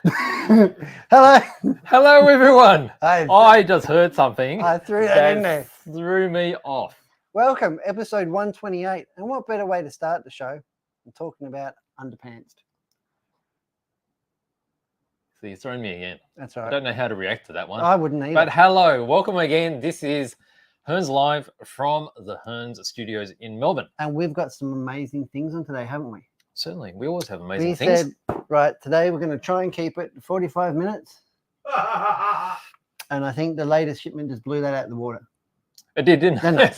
Hello. Hello, everyone. Hi. I just heard something I threw that in there. threw me off. Welcome, episode 128. And what better way to start the show than talking about underpants? So you're throwing me again. That's I right. don't know how to react to that one. I wouldn't either. But hello, welcome again. This is Hearns Live from the Hearns Studios in Melbourne. And we've got some amazing things on today, haven't we? Certainly, we always have amazing We things. said, right, today we're going to try and keep it 45 minutes. And I think the latest shipment just blew that out of the water. It did, didn't it?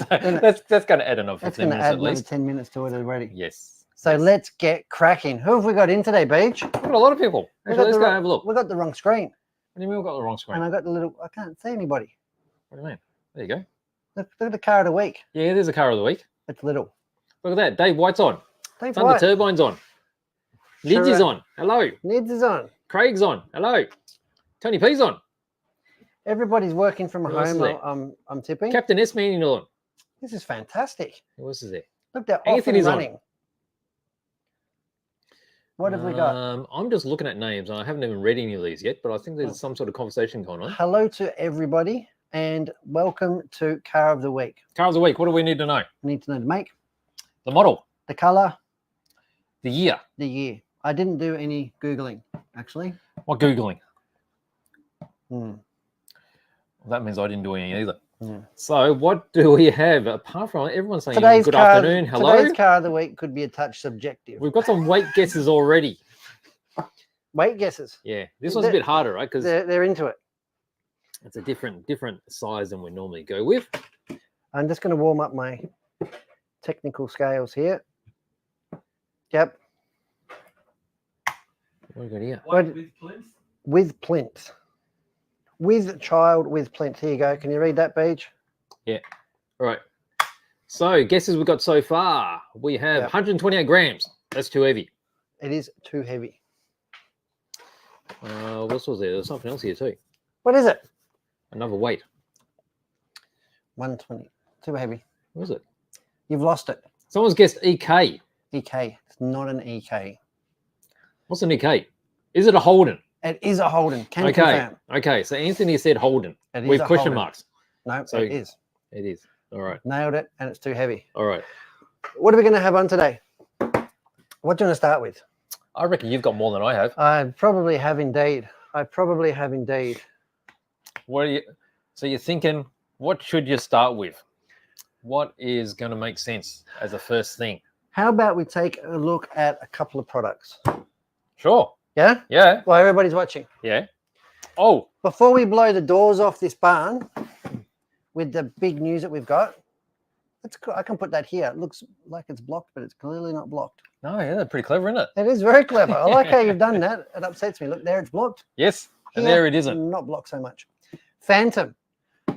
That's going to add another That's 15 going to minutes add at another least. 10 minutes to it already. Yes. So yes. let's get cracking. Who have we got in today, Beach? We've got a lot of people. Actually, let's go have a look. We got the wrong screen. What do you mean we've got the wrong screen? And I got the little, I can't see anybody. What do you mean? There you go. Look at the car of the week. Yeah, there's a car of the week. It's little. Look at that. Dave White's on. Dave Thunder White. Turbine's on. Nids is on. Hello. Nids is on. Craig's on. Hello. Tony P's on. Everybody's working from What else is home. there? I'm tipping. Captain S Man on. This is fantastic. Who else is there? Look, they're off and Anthony's on. running. What have we got? I'm just looking at names and I haven't even read any of these yet, but I think there's some sort of conversation going on. Hello to everybody and welcome to Car of the Week. Car of the week. What do we need to know? We need to know the make, The model, the colour, the year. the year. I didn't do any Googling, actually. What Googling? Hmm. Well, that means I didn't do any either. Hmm. So what do we have apart from everyone saying Today's good car, afternoon, hello? Today's Car of the Week could be a touch subjective. We've got some weight guesses already. Weight guesses. Yeah, this one's a bit harder, right? Because They're into it. it's a different size than we normally go with. I'm just going to warm up my technical scales here. Yep. What do we got here? What- with plinth. With child with plinth. Here you go. Can you read that, Beach? All right. So guesses we've got so far. We have Yep. 128 grams. That's too heavy. It is too heavy. What else was there? There's something else here too. What is it? Another weight. 120. Too heavy. What is it? You've lost it. Someone's guessed EK. EK. It's not an EK. What's an EK? Is it a Holden? It is a Holden. Can Okay. confirm. Okay. So Anthony said Holden It is with a question Holden. marks. No, So- it is. It is. All right. Nailed it, and it's too heavy. All right. What are we going to have on today? What do you want to start with? I reckon you've got more than I have. I probably have indeed. What are you? So you're thinking, what should you start with? What is going to make sense as a first thing? How about we take a look at a couple of products? Sure. Yeah? Yeah. While everybody's watching. Yeah. Oh, Before we blow the doors off this barn with the big news that we've got, I can put that here. It looks like it's blocked, but it's clearly not blocked. no, yeah, that's pretty clever, isn't it? It is very clever. I like how you've done that. It upsets me. Look, there it's blocked. Yes. And Here, there it isn't. Not blocked so much. Phantom,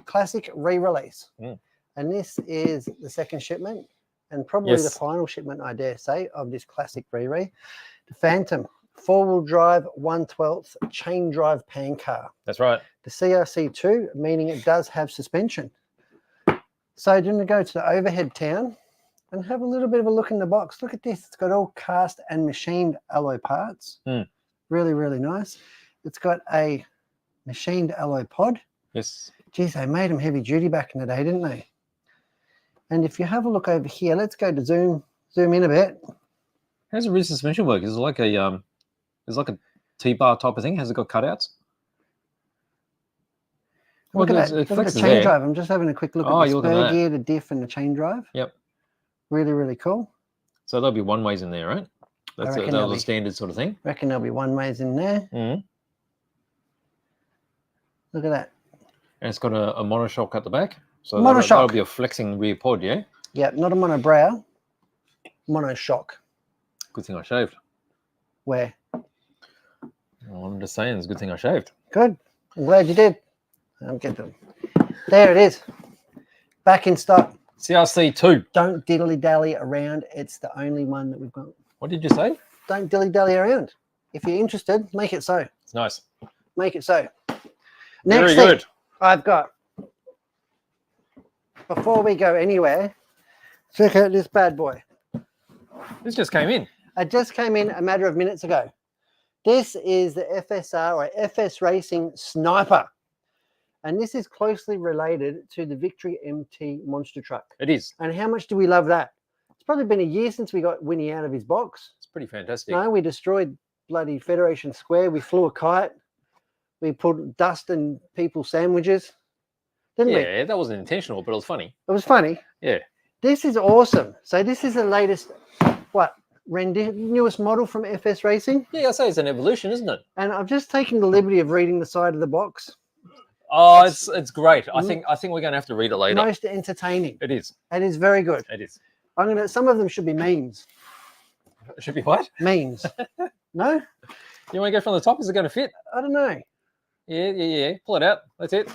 classic re-release. Mm. And this is the second shipment and probably the Yes. final shipment, I dare say, of this classic re-re. The Phantom, four-wheel drive, 1/12 chain drive pan car. That's right. The CRC2, meaning it does have suspension. So I'm going to go to the overhead town and have a little bit of a look in the box. Look at this. It's got all cast and machined alloy parts. Mm. Really, really nice. It's got a machined alloy pod. Yes. Geez, they made them heavy duty back in the day, didn't they? And if you have a look over here, let's go to zoom in a bit. How's the rear suspension work? Is it like a T-bar type of thing? Has it got cutouts? Look at that. It Look at flexes the chain there. drive. I'm just having a quick look Oh, at the you're looking at spur that. gear, the diff, and the chain drive. Yep. Really, really cool. So there'll be one ways in there, right? That's reckon that there'll was be. a standard sort of thing. Reckon there'll be one ways in there. Mm. Look at that. And it's got a monoshock at the back. So Monoshock. that'll be a flexing rear pod, yeah? Yeah, not a monobrow, monoshock. Good thing I shaved. Where? Well, I'm just saying, it's a good thing I shaved. Good. I'm glad you did. I'll get them. There it is. Back in stock. CRC2. Don't diddly-dally around. It's the only one that we've got. What did you say? Don't dilly-dally around. If you're interested, make it so. It's nice. Make it so. Very Next thing good. I've got, before we go anywhere, check out this bad boy. This just came in. It just came in a matter of minutes ago. This is the FSR or FS Racing Sniper. And this is closely related to the Victory MT monster truck. It is. And how much do we love that? It's probably been a year since we got Winnie out of his box. It's pretty fantastic. No, we destroyed bloody Federation Square. We flew a kite. We put dust in people's sandwiches. Didn't we? Yeah, that wasn't intentional, but it was funny. It was funny. Yeah. This is awesome. So this is the latest, newest model from FS Racing. Yeah, I say it's an evolution, isn't it? And I've just taken the liberty of reading the side of the box. Oh, it's great. I think we're going to have to read it later. Most entertaining. It is. It is very good. It is. Some of them should be memes. It should be what? Memes. No? You want to go from the top? Is it going to fit? I don't know. Yeah. Pull it out. That's it.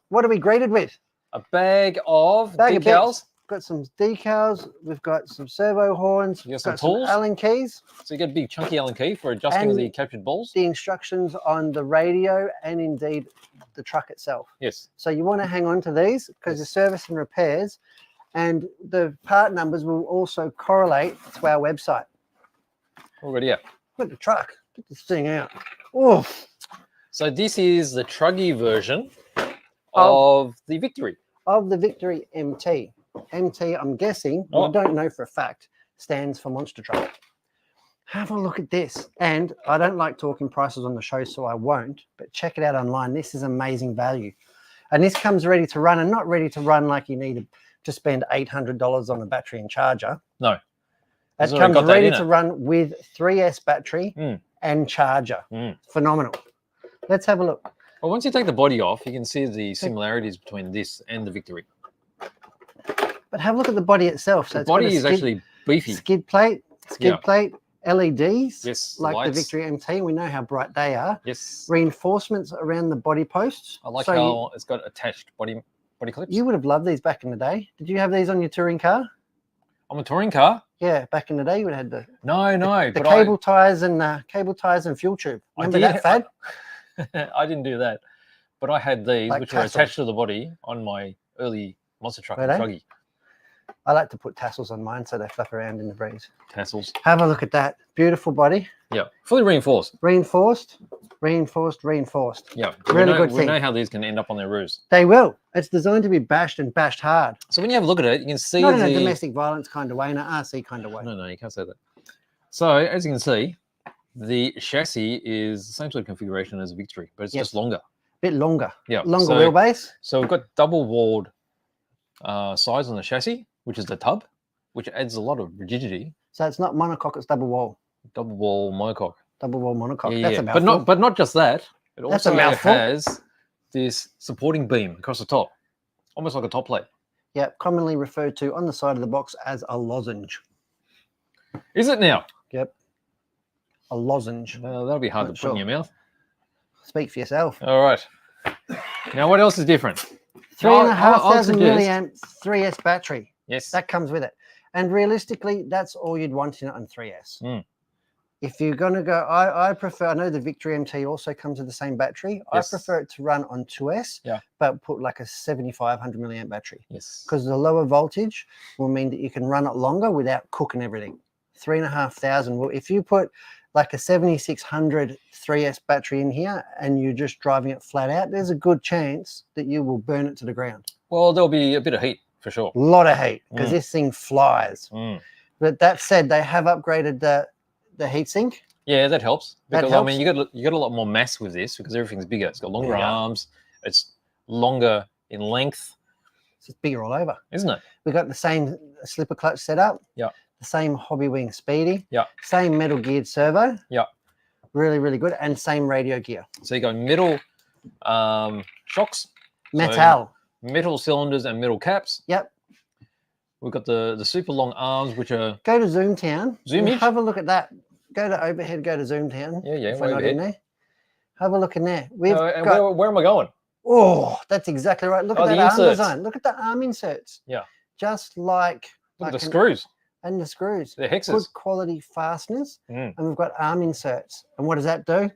What are we graded with? A bag of Bag of decals. bits. Got some decals. We've got some servo horns. You got We've some got tools? Allen keys. So you get a big chunky Allen key for adjusting And the captured balls. The instructions on the radio and indeed the truck itself. Yes. So you want to hang on to these because the service and repairs and the part numbers will also correlate to our website. Already out. Look at the truck. Get this thing out. Oh, So this is the truggy version of the Victory. of the Victory MT. MT, I'm guessing, I don't know for a fact, stands for monster truck. Have a look at this. And I don't like talking prices on the show, so I won't, but check it out online. This is amazing value. And this comes ready to run, and not ready to run like you need to spend $800 on a battery and charger. No. It comes ready to run with 3S battery and charger. Phenomenal. Let's have a look. Well, once you take the body off, you can see the similarities between this and the Victory. But have a look at the body itself. So The body is actually beefy. Skid plate, LEDs, Yes, like lights. the Victory MT. We know how bright they are. Yes. Reinforcements around the body posts. I like So how it's got attached body clips. you would have loved these back in the day. Did you have these on your touring car? On a touring car? Yeah, back in the day, you would have had No. the cable ties and fuel tube. Remember that fad? I didn't do that, but I had these, Like which tassels. were attached to the body on my early monster truck Were and they? truggy. I like to put tassels on mine so they flap around in the breeze. Tassels. Have a look at that. Beautiful body. Yeah, fully reinforced. Reinforced. Yeah, Really good we thing. know how these can end up on their roofs. They will. It's designed to be bashed and bashed hard. So when you have a look at it, you can see Not in a domestic violence kind of way, in an RC kind of way. No, you can't say that. So as you can see, the chassis is the same sort of configuration as a Victory, but it's just longer. Bit longer. Yeah, Longer so- wheelbase. So we've got double walled sides on the chassis, which is the tub, which adds a lot of rigidity. So it's not monocoque, it's double wall. Double wall monocoque. Double wall monocoque. Yeah, That's yeah. a mouthful. But not just that. It That's a also mouthful. has this supporting beam across the top, almost like a top plate. Yeah, commonly referred to on the side of the box as a lozenge. Is it now? Yep. A lozenge. That'll be hard Not to put in your mouth. Speak for yourself. All right. Now, what else is different? 3,500 suggest- milliamp 3S battery. Yes. That comes with it. And realistically, that's all you'd want in it on 3S. If you're going to go, I prefer, I know the Victory MT also comes with the same battery. Yes. I prefer it to run on 2S, but put like a 7,500 milliamp battery. Yes. Because the lower voltage will mean that you can run it longer without cooking everything. 3,500. Well, if you put like a 7,600 3S battery in here and you're just driving it flat out, there's a good chance that you will burn it to the ground. Well, there'll be a bit of heat for sure. A lot of heat because this thing flies. But that said, they have upgraded the heatsink. Yeah, that helps. Because helps. I mean, you got a lot more mass with this because everything's bigger. It's got longer Yeah. arms. It's longer in length, It's just bigger all over. isn't it? We got the same slipper clutch setup. Yeah. The same hobby wing speedy. Yeah. Same metal geared servo. Yeah. Really, really good. And same radio gear. So you got middle shocks, Metal. metal cylinders, and metal caps. Yep. We've got the super long arms, which are Go to Zoomtown. Zoomage? And have a look at that. Go to overhead. Go to Zoomtown. yeah. If we're way not ahead. in there. Have a look in there. We've And got. where am I going? Oh, that's exactly right. Look at the that arm inserts. design. Look at the arm inserts. Yeah. Just like. Look at like the screws. And the screws. The hexes. Good quality fasteners. And we've got arm inserts. And what does that do?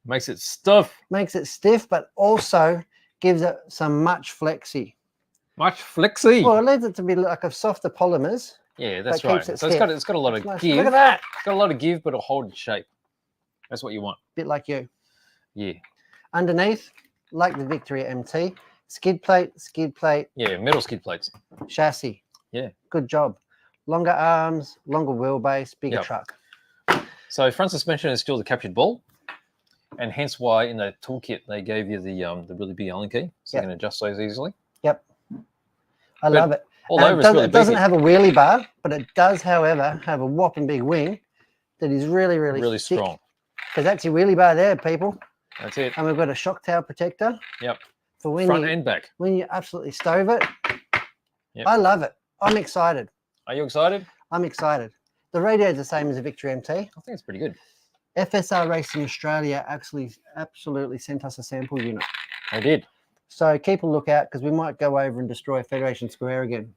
Makes it stuff. Makes it stiff, but also gives it some much flexy. Much flexy. Well, it leads it to be like a softer polymers. Yeah, that's that right. keeps it So stiff. it's got a lot of Nice. give. Look at that. It's got a lot of give, but a hold shape. That's what you want. Bit like you. Yeah. Underneath, like the Victoria MT, skid plate, Yeah, metal skid plates. chassis. Yeah. Good job. Longer arms, longer wheelbase, bigger Yep. truck. So front suspension is still the captured ball, and hence why in the toolkit they gave you the really big Allen key, so you can adjust those easily. Yep. I love it. All And over, it's really it doesn't beefy. have a wheelie bar, but it does, however, have a whopping big wing that is really strong. Because that's your wheelie bar there, people. That's it. And we've got a shock tower protector. Yep. For when Front you, and back. when you absolutely stove it. Yep. I love it. I'm excited. Are you excited? I'm excited. The radio is the same as a Victory MT. I think it's pretty good. FSR Racing Australia actually absolutely sent us a sample unit. They did. So keep a lookout because we might go over and destroy Federation Square again.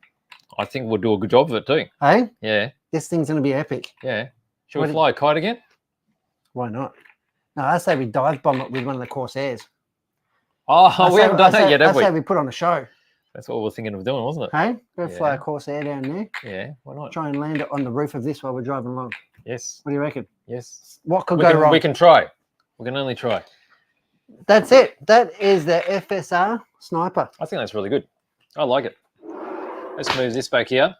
I think we'll do a good job of it too. Hey? Yeah. This thing's going to be epic. Yeah. Should we fly a kite again? Why not? No, I say we dive bomb it with one of the Corsairs. Oh, we haven't done that yet, have we? I say we put on a show. That's what we were thinking of doing, wasn't it? Hey? Go fly a Corsair down there. Yeah, why not? Try and land it on the roof of this while we're driving along. Yes. What do you reckon? Yes. What could go wrong? We can try. We can only try. That's it. That is the FSR Sniper. I think that's really good. I like it. Let's move this back here.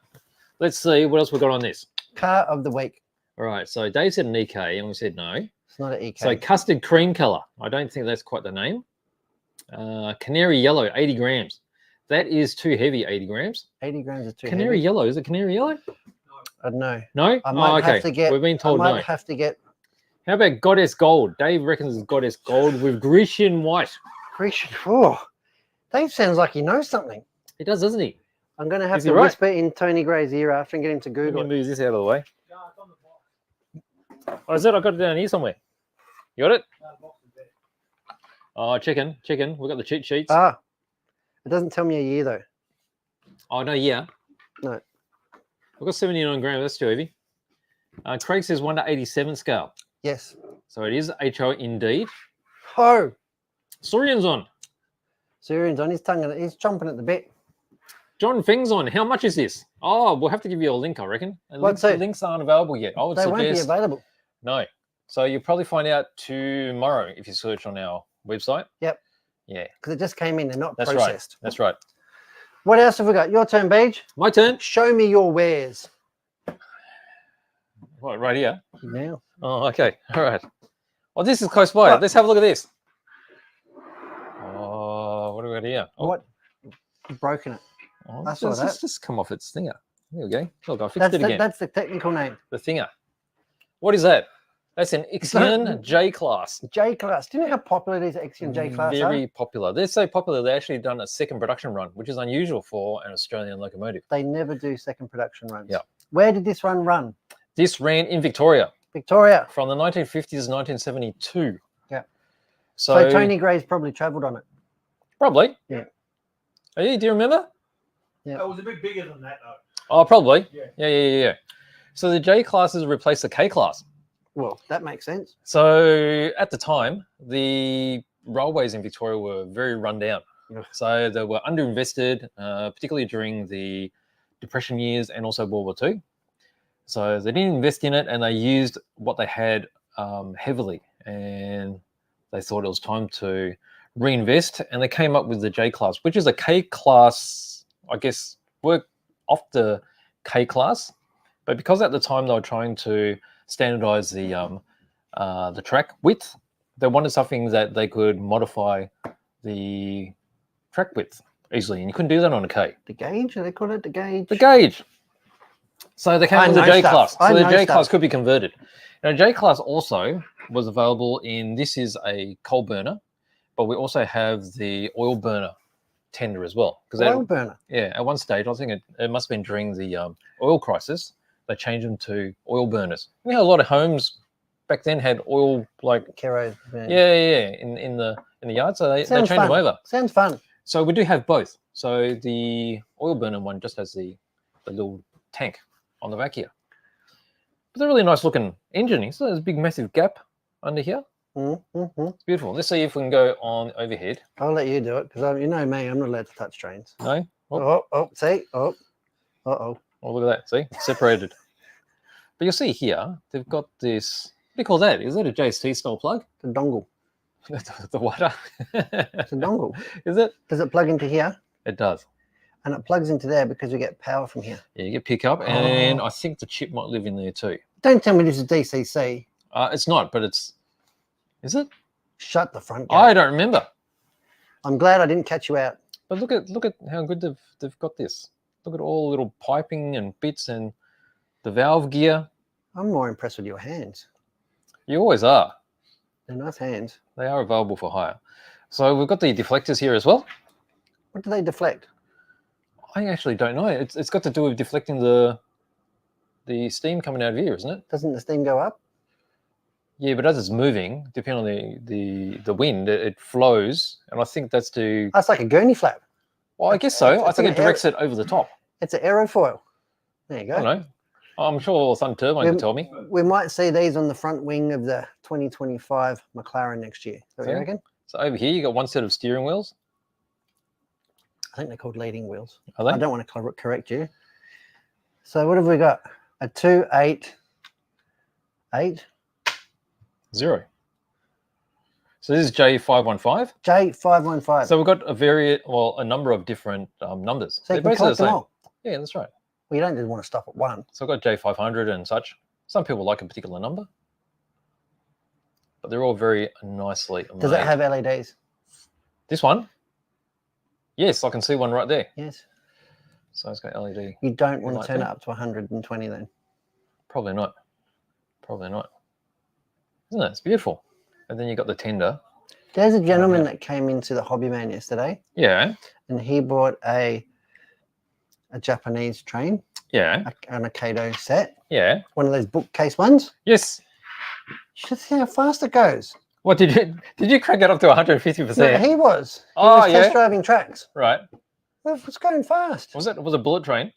Let's see what else we got on this. Car of the week. All right. So Dave said an EK, and we said no. It's not an EK. So custard cream color. I don't think that's quite the name. Canary yellow, 80 grams. That is too heavy, 80 grams. 80 grams is too Canary heavy. yellow. Is it canary yellow? I don't know. No? I might have to get. We've been told I might no. have to get. How about Goddess Gold? Dave reckons it's Goddess Gold with Grecian white. Grecian. Oh, Dave sounds like he knows something. He does, doesn't he? I'm going to have Is he to right? whisper in Tony Gray's ear after and get him to Let Google me it. move this out of the way. Oh, is it? I got it down here somewhere. You got it? Oh, chicken. We've got the cheat sheets. Ah, it doesn't tell me a year though. Oh, no, yeah. No. I've got 79 grams. That's too heavy. Craig says 1 to 87 scale. Yes. So it is HO indeed. Ho! Sorian's on. Syrian's on his tongue and he's chomping at the bit. John Fing's on. How much is this? Oh, we'll have to give you a link, I reckon. And What's it? links aren't available yet. I would They won't be suggest available. no. So you'll probably find out tomorrow if you search on our website. Yep. Yeah. Because it just came in. They're not That's processed. right. That's right. What else have we got? Your turn, Beej. My turn. Show me your wares. Right here. Now. Oh, okay. All right. Well, this is close by. What? Let's have a look at this. Oh, what do we got here? Oh, What? You've broken it. oh, I saw it's that. just come off its thinger. There we go. Look, I fixed it again. That's the technical name. The thinger. What is that? That's an Ixion J class. J class. Do you know how popular these Ixion J class Very are? popular. They're so popular they actually done a second production run, which is unusual for an Australian locomotive. They never do second production runs. Yeah. Where did this one run? This ran in Victoria Victoria. from the 1950s to 1972. Yeah. So, So Tony Gray's probably travelled on it. probably. Yeah. Are you? Do you remember? Yeah. It was a bit bigger than that, though. Oh, probably. Yeah. Yeah. So the J classes replaced the K class. Well, that makes sense. So at the time, the railways in Victoria were very run down. Ugh. So they were underinvested, particularly during the Depression years and also World War II. So they didn't invest in it and they used what they had heavily. And they thought it was time to reinvest. And they came up with the J class, which is a K class, I guess, work off the K class. But because at the time they were trying to standardize the track width, they wanted something that they could modify the track width easily, and you couldn't do that on a K. The gauge? They call it the gauge. The gauge. So they came I with the know J stuff. class. I So the know J stuff. class could be converted. Now J class also was available in, this is a coal burner, but we also have the oil burner tender as well. Because Oil burner. yeah, at one stage, I think it must have been during the oil crisis, they changed them to oil burners. You know, a lot of homes back then had oil, like Kero. in the yard, so they Sounds changed them fun. over. Sounds fun. So we do have both. So the oil burner one just has the little tank on the back here. But they're a really nice looking engine. So there's a big massive gap under here. Mm-hmm. It's beautiful. Let's see if we can go on overhead. I'll let you do it because you know me. I'm not allowed to touch trains. No? See? Uh-oh. Oh, look at that. See? It's separated. But you'll see here, they've got this do you call that? Is that a JST style plug? The dongle. The what? It's a dongle. Is it? Does it plug into here? It does. And it plugs into there because we get power from here. Yeah, you get pickup, and I think the chip might live in there too. Don't tell me this is DCC. It's not, but it's. Is it? Shut the front gate. I don't remember. I'm glad I didn't catch you out. But look at how good they've got this. Look at all the little piping and bits and the valve gear. I'm more impressed with your hands. You always are. They're nice hands. They are available for hire. So we've got the deflectors here as well. What do they deflect? I actually don't know. It's got to do with deflecting the steam coming out of here, isn't it? Doesn't the steam go up? Yeah, but as it's moving, depending on the wind, it flows, and I think that's to. That's like a gurney flap. Well, I guess so. I It's think like it directs it over the top. It's an aerofoil. There you go. I don't know. I'm sure Sun Turbine can tell me. We might see these on the front wing of the 2025 McLaren next year. What do you reckon? So over here, you got one set of steering wheels. I think they're called leading wheels. Are they? I don't want to correct you. So what have we got? A 288. 0. So this is J515. J515. So we've got a number of different numbers. So you They're can collect them same. all. Yeah, that's right. Well, you don't just want to stop at one. So I've got J500 and such. Some people like a particular number, but they're all very nicely made. Does it have LEDs? This one? Yes, I can see one right there. Yes. So it's got LED. You don't want to Like turn that? it up to 120 then. Probably not. Probably not. Isn't it? It's beautiful. And then you got the tender. There's a gentleman that came into the Hobby Man yesterday, Yeah. and he bought a Japanese train, Yeah. an Kato set, Yeah. one of those bookcase ones. Yes. You should see how fast it goes. What did you crank it up to 150%? No, he was. He Oh, was yeah. test driving tracks. Right. It was going fast. Was it a bullet train?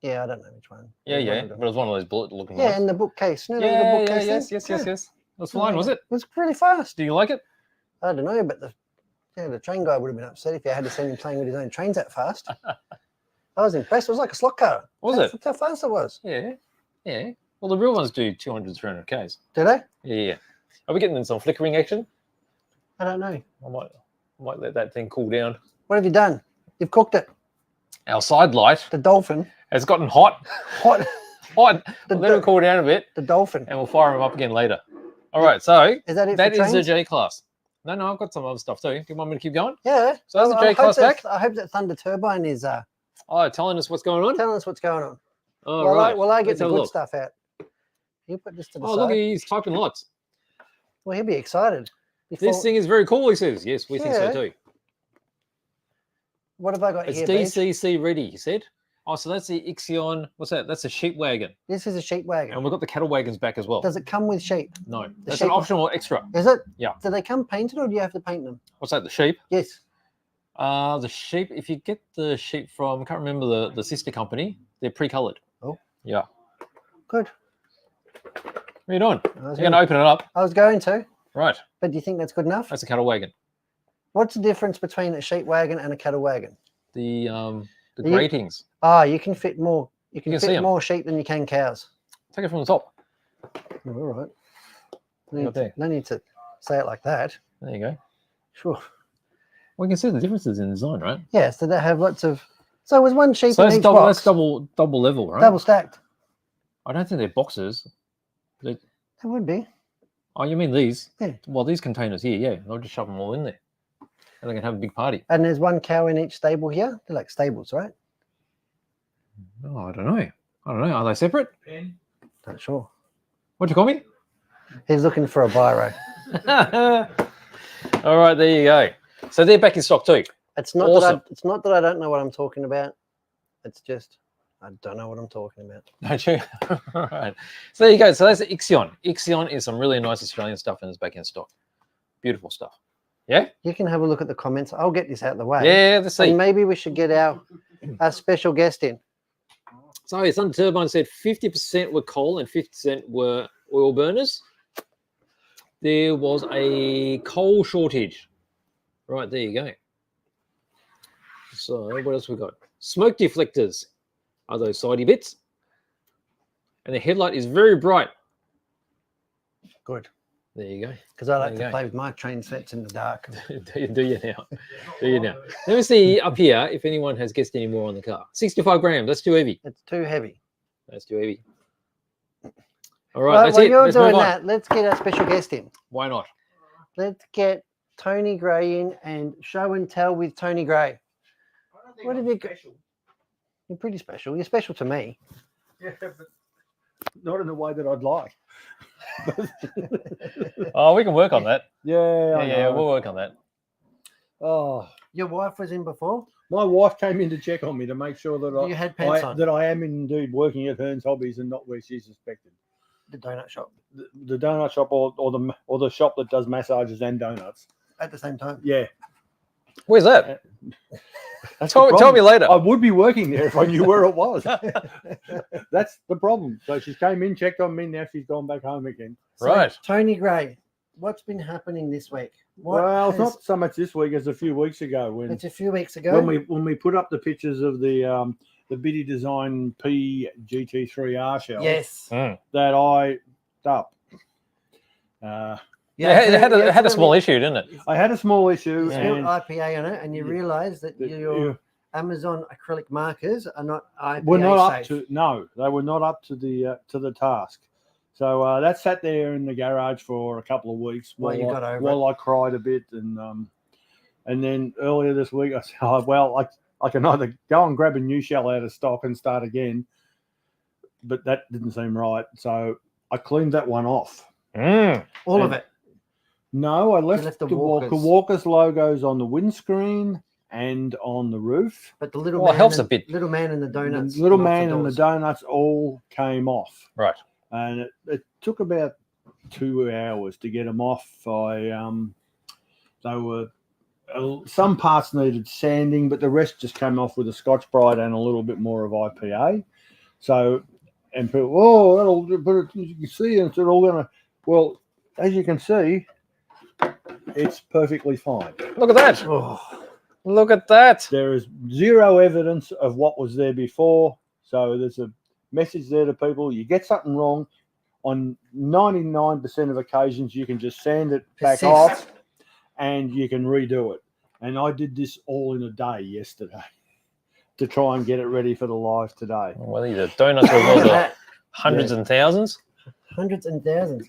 Yeah, I don't know which one. Yeah, It was yeah. one But of it them. was one of those bullet looking Yeah, ones. in the bookcase. No, the Yeah, yeah, bookcase yes, thing. yes, Yeah. yes. It was fine, was it? It was really fast. Do you like it? I don't know, but the train guy would have been upset if you had to send him playing with his own trains that fast. I was impressed. It was like a slot car. Was it? That's how fast it was. Yeah. Yeah. Well, the real ones do 200, 300 Ks. Do they? Yeah. Are we getting in some flickering action? I don't know. I might let that thing cool down. What have you done? You've cooked it. Our side light The dolphin. has gotten hot. Hot. Hot. The We'll let it cool down a bit, The dolphin. and we'll fire them up again later. All right. So Is that it that for is the trains? J class. No, I've got some other stuff too. Do you want me to keep going? Yeah. So that's the I J hope class back. I hope that Thunder Turbine is Oh, telling us what's going on. telling us what's going on. All Well, right. I get Let's the have a good look. stuff out. You put this to the Oh, side. look, he's typing lots. Well, he'll be excited. This thing is very cool, he says. Yes, we think so Yeah. too. What have I got It's here, Beach? DCC ready, he said. Oh, so that's the Ixion. What's that? That's a sheep wagon. This is a sheep wagon. And we've got the cattle wagons back as well. Does it come with sheep? No, that's an sheep- optional extra. Is it? Yeah. Do they come painted or do you have to paint them? What's that? The sheep? Yes. The sheep, if you get the sheep from, I can't remember the sister company, they're pre-coloured. Oh. Yeah. Good. What are you doing? I You're was going to open it up. going to, Right. but do you think that's good enough? That's a cattle wagon. What's the difference between a sheep wagon and a cattle wagon? The You- gratings. Ah, you can fit more. You can can see fit 'em. more sheep than you can cows. Take it from the top. Oh, all right. Right there. No need to say it like that. There you go. Sure. We can see the differences in design, right? Yeah, so they have lots of. So it was one sheep So in that's each double. box. That's double level, right? Double stacked. I don't think they're boxes. They would be. Oh, you mean these? Yeah. Well, these containers here, yeah. They'll just shove them all in there, and they can have a big party. And there's one cow in each stable here. They're like stables, right? Oh, I don't know. Are they separate? Not sure. What'd you call me? He's looking for a biro. All right, there you go. So they're back in stock too. It's not Awesome. it's not that I don't know what I'm talking about. It's just I don't know what I'm talking about. Don't you? All right. So there you go. So that's the Ixion. Ixion is some really nice Australian stuff and it's back in stock. Beautiful stuff. Yeah? You can have a look at the comments. I'll get this out of the way. Yeah, let's see. And maybe we should get our special guest in. So Thunder Turbine said 50% were coal and 50% were oil burners. There was a coal shortage. Right, there you go. So what else we got? Smoke deflectors are those sidey bits. And the headlight is very bright. Good. There you go. Because I like There to you go. play with my train sets in the dark. do you now? Do you now? Let me see up here if anyone has guessed any more on the car. 65 grams. That's too heavy. It's too heavy. That's too heavy. All right, Right, that's while it. you're Let's doing move on. that, let's get our special guest in. Why not? Let's get Tony Gray in and show and tell with Tony Gray. What have you got? You're pretty special. You're special to me. Yeah, but not in the way that I'd like. Oh, we can work on that. Yeah, Yeah, we'll work on that. Oh, Your wife was in before? my wife came in to check on me to make sure that You had pants on. that I am indeed working at Hearns Hobbies and not where she suspected. The donut shop The donut shop or the shop that does massages and donuts. at the same time. Yeah. Where's that? That's Tell the me later. I would be working there if I knew where it was. That's the problem. So she came in, checked on me. Now she's gone back home again. So, Right. Tony Gray, what's been happening this week? What Well, it's has- not so much this week as a few weeks ago when It's a few weeks ago. when we put up the pictures of the Biddy Design P GT3R shell Yes. Mm. that I up. Yeah, it had a small issue, didn't it? I had a small issue, You spilled and IPA on it, and you Yeah. realise that your Amazon acrylic markers are not IPA we're not up safe. to they were not up to the task. So that sat there in the garage for a couple of weeks While you got over while I cried a bit, and then earlier this week I said, oh, well, I can either go and grab a new shell out of stock and start again, but that didn't seem right. So I cleaned that one off. Mm. All of and- it. No, I left, left the the Walkers. Walkers logos on the windscreen and on the roof. But the little Well, it man, helps and, a bit. little man and the donuts. The little come off man and the doors. donuts all came off. Right. And it took about 2 hours to get them off. They were some parts needed sanding, but the rest just came off with a Scotch Brite and a little bit more of IPA. So, and people, but you can see it's all gonna. Well, as you can see, it's perfectly fine. Look at that. Oh, Look at that. There is zero evidence of what was there before. So there's a message there to people. You get something wrong, on 99% of occasions, you can just sand it back Persist. off and you can redo it. And I did this all in a day yesterday to try and get it ready for the live today. Well, the donuts are look worth at that. hundreds and thousands. Hundreds and thousands.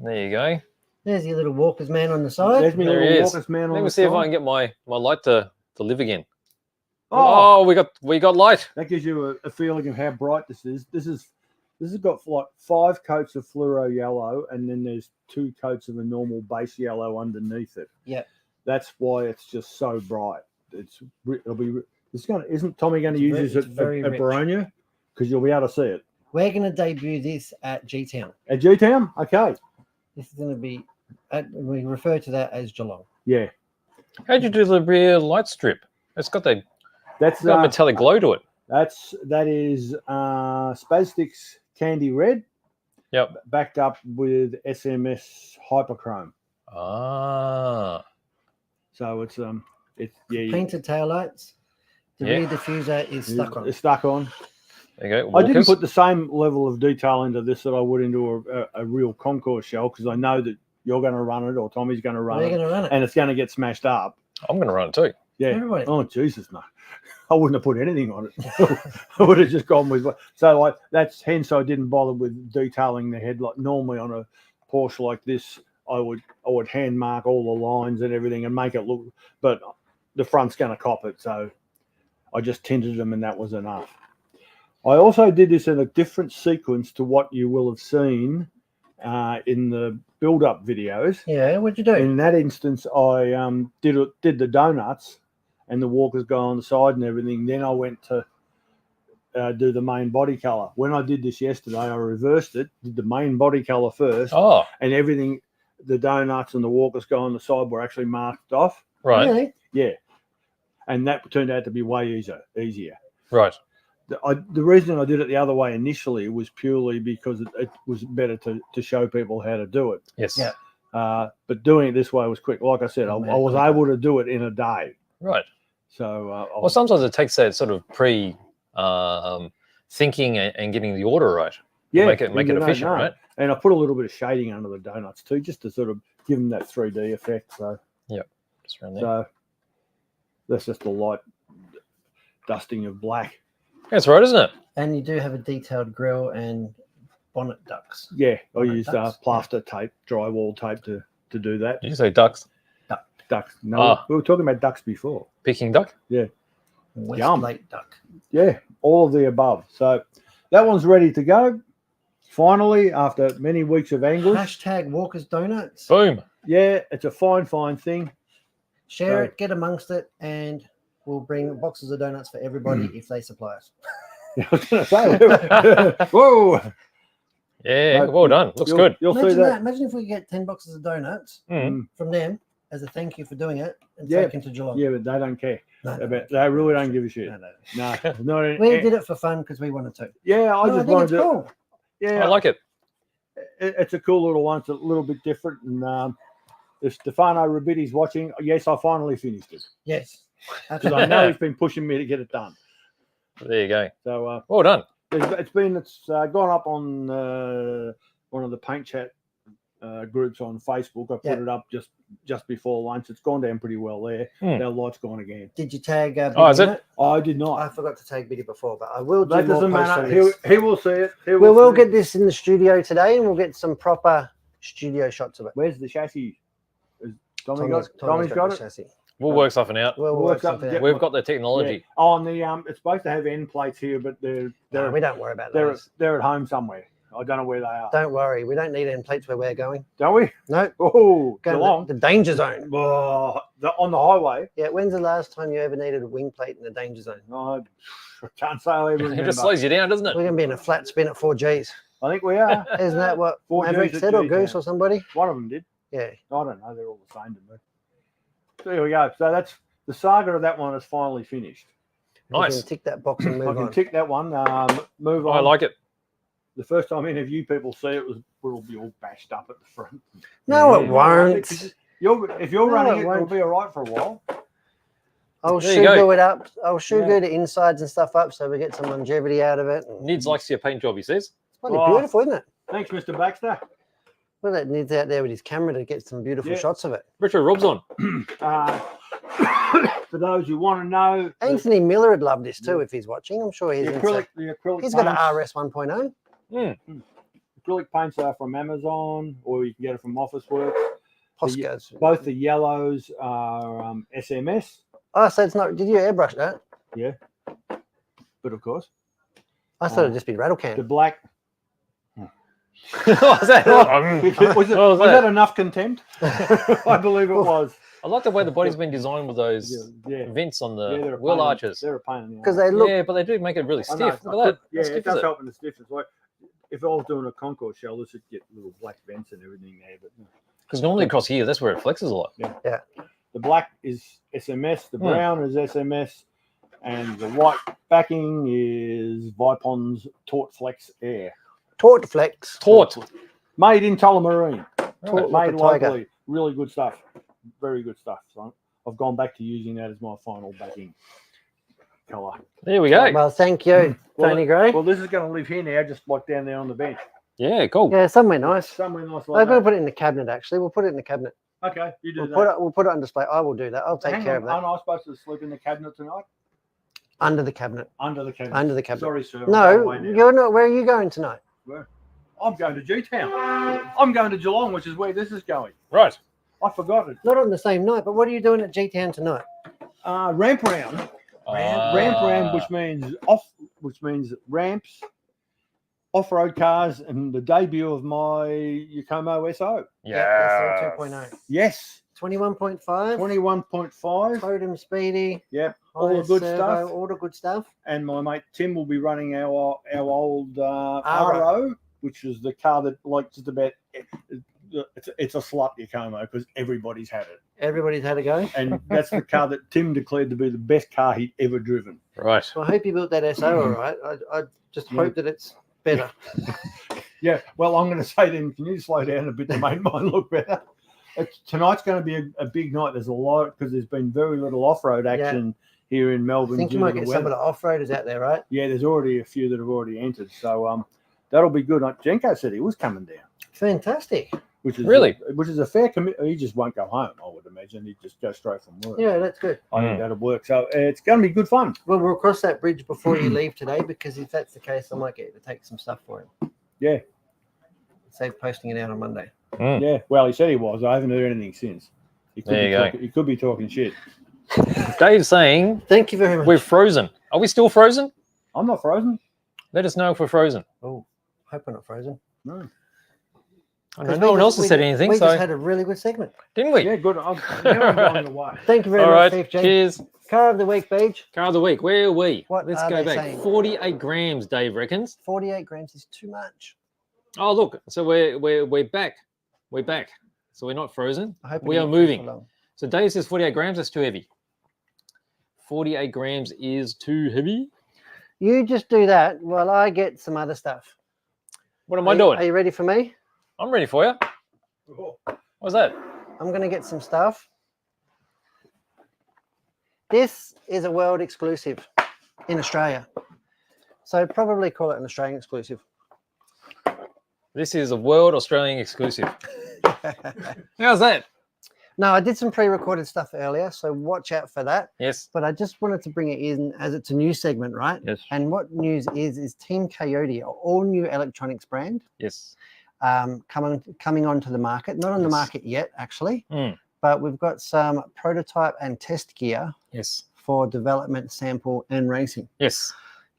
There you go. There's your little Walker's man on the side. There's me There he little is. Walker's man Let on me the see if I side. can get my light to live again. Oh, Oh, we got light. that gives you a feeling of how bright this is. This has got like 5 coats of fluoro yellow, and then there's 2 coats of a normal base yellow underneath it. Yep. That's why it's just so bright. Isn't Tommy going to use It's this at very rich. Baronia? Because you'll be able to see it. We're going to debut this at G-Town. At G-Town? Okay. This is going to be, we refer to that as Geelong. Yeah. How'd you do the rear light strip? It's got the That's got a metallic glow to it. that is Spaztics Candy Red Yep. backed up with SMS Hyperchrome. Ah. So it's yeah. Painted taillights. The Yeah. rear diffuser is stuck on. It's stuck on. There you go. I didn't Walkers. put the same level of detail into this that I would into a real concourse shell because I know that you're going to run it or Tommy's going to run We're it going to run it. and it's going to get smashed up. I'm going to run it too. Yeah. Everybody. Oh, Jesus, no. I wouldn't have put anything on it. I would have just gone with so like that's hence I didn't bother with detailing the head. Like normally on a Porsche like this, I would hand mark all the lines and everything and make it look, but the front's going to cop it. So I just tinted them and that was enough. I also did this in a different sequence to what you will have seen in the build-up videos. Yeah, what'd you do? In that instance, I did the donuts and the Walkers go on the side and everything. Then I went to do the main body color. When I did this yesterday, I reversed it, did the main body color first, Oh, and everything, the donuts and the Walkers go on the side were actually marked off. right. Really? Yeah. And that turned out to be way easier. Right. The reason I did it the other way initially was purely because it was better to show people how to do it. Yes. Yeah. But doing it this way was quick. Like I said, I was able to do it in a day. Right. So, Well, sometimes it takes that sort of thinking and getting the order right. Yeah, make it you don't efficient, know. right? And I put a little bit of shading under the donuts too, just to sort of give them that 3D effect. So, Just around there. so that's just a light dusting of black. That's right, isn't it? And you do have a detailed grill and bonnet ducts. Yeah, I Bonnet used ducts? plaster tape, drywall tape to do that. Did you say ducks? Ducks. No, Ah. we were talking about ducks before. Peking duck? West Yum. Lake duck. Yeah, all of the above. So that one's ready to go. Finally, after many weeks of anguish. Hashtag Walker's Donuts. Boom. Yeah, it's a fine thing. Share So- it, get amongst it, and we'll bring boxes of donuts for everybody if they supply us. I was going to say, whoa. Yeah, No, well done. Looks good. You'll see Imagine that. Imagine if we get 10 boxes of donuts Mm. from them as a thank you for doing it and Yeah. taken to Geelong. Yeah, but they don't care. No, no, They really don't give a shit. no, no. No, not any, We did it for fun because we wanted to. Yeah, I No, just think wanted it's to. cool. Yeah, I like it. it's a cool little one. It's a little bit different. And if Stefano Rabitti's watching, yes, I finally finished it Yes. because I know he's been pushing me to get it done. There you go. So Well done. it's gone up on one of the paint chat groups on Facebook. I put Yeah. it up just before lunch. It's gone down pretty well there. Hmm. That light's gone again. Did you tag Biddy Oh, is in it? I did not. I forgot to tag Biddy before, but I will do That more doesn't posts matter. on this. He will see it. He We will see it. get this in the studio today and we'll get some proper studio shots of it. Where's the chassis? Is Tommy's Tommy's got the it. chassis. We'll work something out. We'll Works work up something to out. We've got the technology. Yeah. Oh, and the it's supposed to have end plates here, but No, they're we don't worry about they're those. they're at home somewhere. I don't know where they are. Don't worry. We don't need end plates where we're going. Don't we? No, Oh, go Geelong. to the danger zone. Oh, on the highway. Yeah, when's the last time you ever needed a wing plate in the danger zone? I can't say I ever It remember. just slows you down, doesn't We're it? going to be in a flat spin at 4Gs. I think we are. Isn't that what 4Gs Maverick at said or G, Goose yeah. or somebody? One of them did. Yeah. I don't know. They're all the same to me. So there we go. So that's the saga of that one is finally finished. We Nice. can tick that box and I move can on. tick that one. Move on. I like it. The first time any of you people see it will be all bashed up at the front. No, it Yeah. won't. If you're No, running it it, won't. it'll be all right for a while. I'll There you go. sugar it up. I'll sugar Yeah. the insides and stuff up so we get some longevity out of it. Nids likes to see a paint job, he says. It's bloody Oh. beautiful, isn't it? Thanks, Mr. Baxter. Well, that Nid's out there with his camera to get some beautiful Yeah. shots of it. Retro Rob's on. For those who want to know, Anthony Miller would love this too if he's watching. I'm sure he's the into acrylic He's got an paints- RS 1.0. acrylic paints are from Amazon, or you can get it from Officeworks. Posco's. Both the yellows are SMS, Oh, so it's not. Did you airbrush that? but of course I thought it'd just be rattle the can. black. What was that? Was was that that? enough contempt? I believe it was. I like the way the body's been designed with those Yeah, vents on yeah, the wheel arches. They're a pain in the Because ass. they look. Yeah, but they do make it really I know, stiff. I Look at that. yeah, How stiff it is does it? help in the stiffness. Like if I was doing a Concours shell, this would get little black vents and everything there. But Because normally across here, that's where it flexes a lot. the black is SMS, the Hmm. brown is SMS, and the white backing is Vipon's Taut Flex Air. Taut flex. Taut. Made in Tullamarine. Taut like Made a tiger. locally. Really good stuff. Very good stuff. So I've gone back to using that as my final backing colour. There we go. Well, thank you, Well, Tony Gray. Well, this is going to live here now, just like down there on the bench. Yeah, cool. Yeah, somewhere nice. Somewhere nice I'm like going to that. put it in the cabinet. Actually, we'll put it in the cabinet. Okay, you do We'll that. put it on display. I will do that. I'll take Hang care on, of that. aren't I supposed to sleep in the cabinet tonight? Under the cabinet. Under the cabinet. Under the cabinet. Sorry, sir. I'm No, away now. you're not. Where are you going tonight? I'm going to G-Town. I'm going to Geelong, which is where this is going. Right. I forgot it. Not on the same night, but what are you doing at G-Town tonight? Ramp round. Ramp round, which means ramps, off-road cars, and the debut of my Yakomo SO. Yeah. SL 2.0. Yes, 21.5. 21.5. Totem speedy. Yep, all the highest good servo, stuff. All the good stuff. And my mate Tim will be running our old Arrow. RO, which is the car that like just about it's a slut Yakomo because everybody's had it, Everybody's had a go. and that's the car that Tim declared to be the best car he'd ever driven. Right. So I hope you built that SO all right. I just Yeah. hope that it's better. Yeah, well, I'm going to say then, can you slow down a bit to make mine look better? Tonight's going to be a big night. There's a lot because there's been very little off-road action here in I Melbourne. think you due might to get the some of weather. the off-roaders out there, right? Yeah, there's already a few that have already entered. So that'll be good. Jenko said he was coming down, Fantastic. which is Really? which is a fair commit. He just won't go home, I would imagine. He'd just go straight from work. Yeah, that's good. I think that'll work. So it's going to be good fun. Well, we'll cross that bridge before you leave today, because if that's the case, I might get you to take some stuff for him. Yeah. Save posting it out on Monday. Yeah. Well, he said he was. I haven't heard anything since. He could There be you go. talking, he could be talking shit. Dave's saying Thank you very much. we're frozen. Are we still frozen? I'm not frozen. Let us know if we're frozen. Oh, hope we're not frozen. No. I know no one else has said anything, We so just had a really good segment. didn't we? Yeah, good. Now I'm going away. Thank you very All much, right. Steve J. Cheers. Car of the week, Beach. Car of the week. Where are we? What Let's are go they back. saying? 48 grams, Dave reckons. 48 grams is too much. Oh, look. So we're back. We're back. So we're not frozen. I hope it We are didn't take moving. so long. So Dave says 48 grams. That's too heavy. 48 grams is too heavy. You just do that while I get some other stuff. What am I doing? Are you ready for me? I'm ready for you. What's that? I'm going to get some stuff. This is a world exclusive in Australia. So probably call it an Australian exclusive. This is a world Australian exclusive. How's that? No, I did some pre-recorded stuff earlier, so watch out for that. Yes. But I just wanted to bring it in as it's a new segment, right? Yes. And what news is Team Coyote, an all-new electronics brand, Yes. coming onto the market. Not on the Yes. market yet, actually, Mm. but we've got some prototype and test gear Yes. for development, sample, and racing. Yes.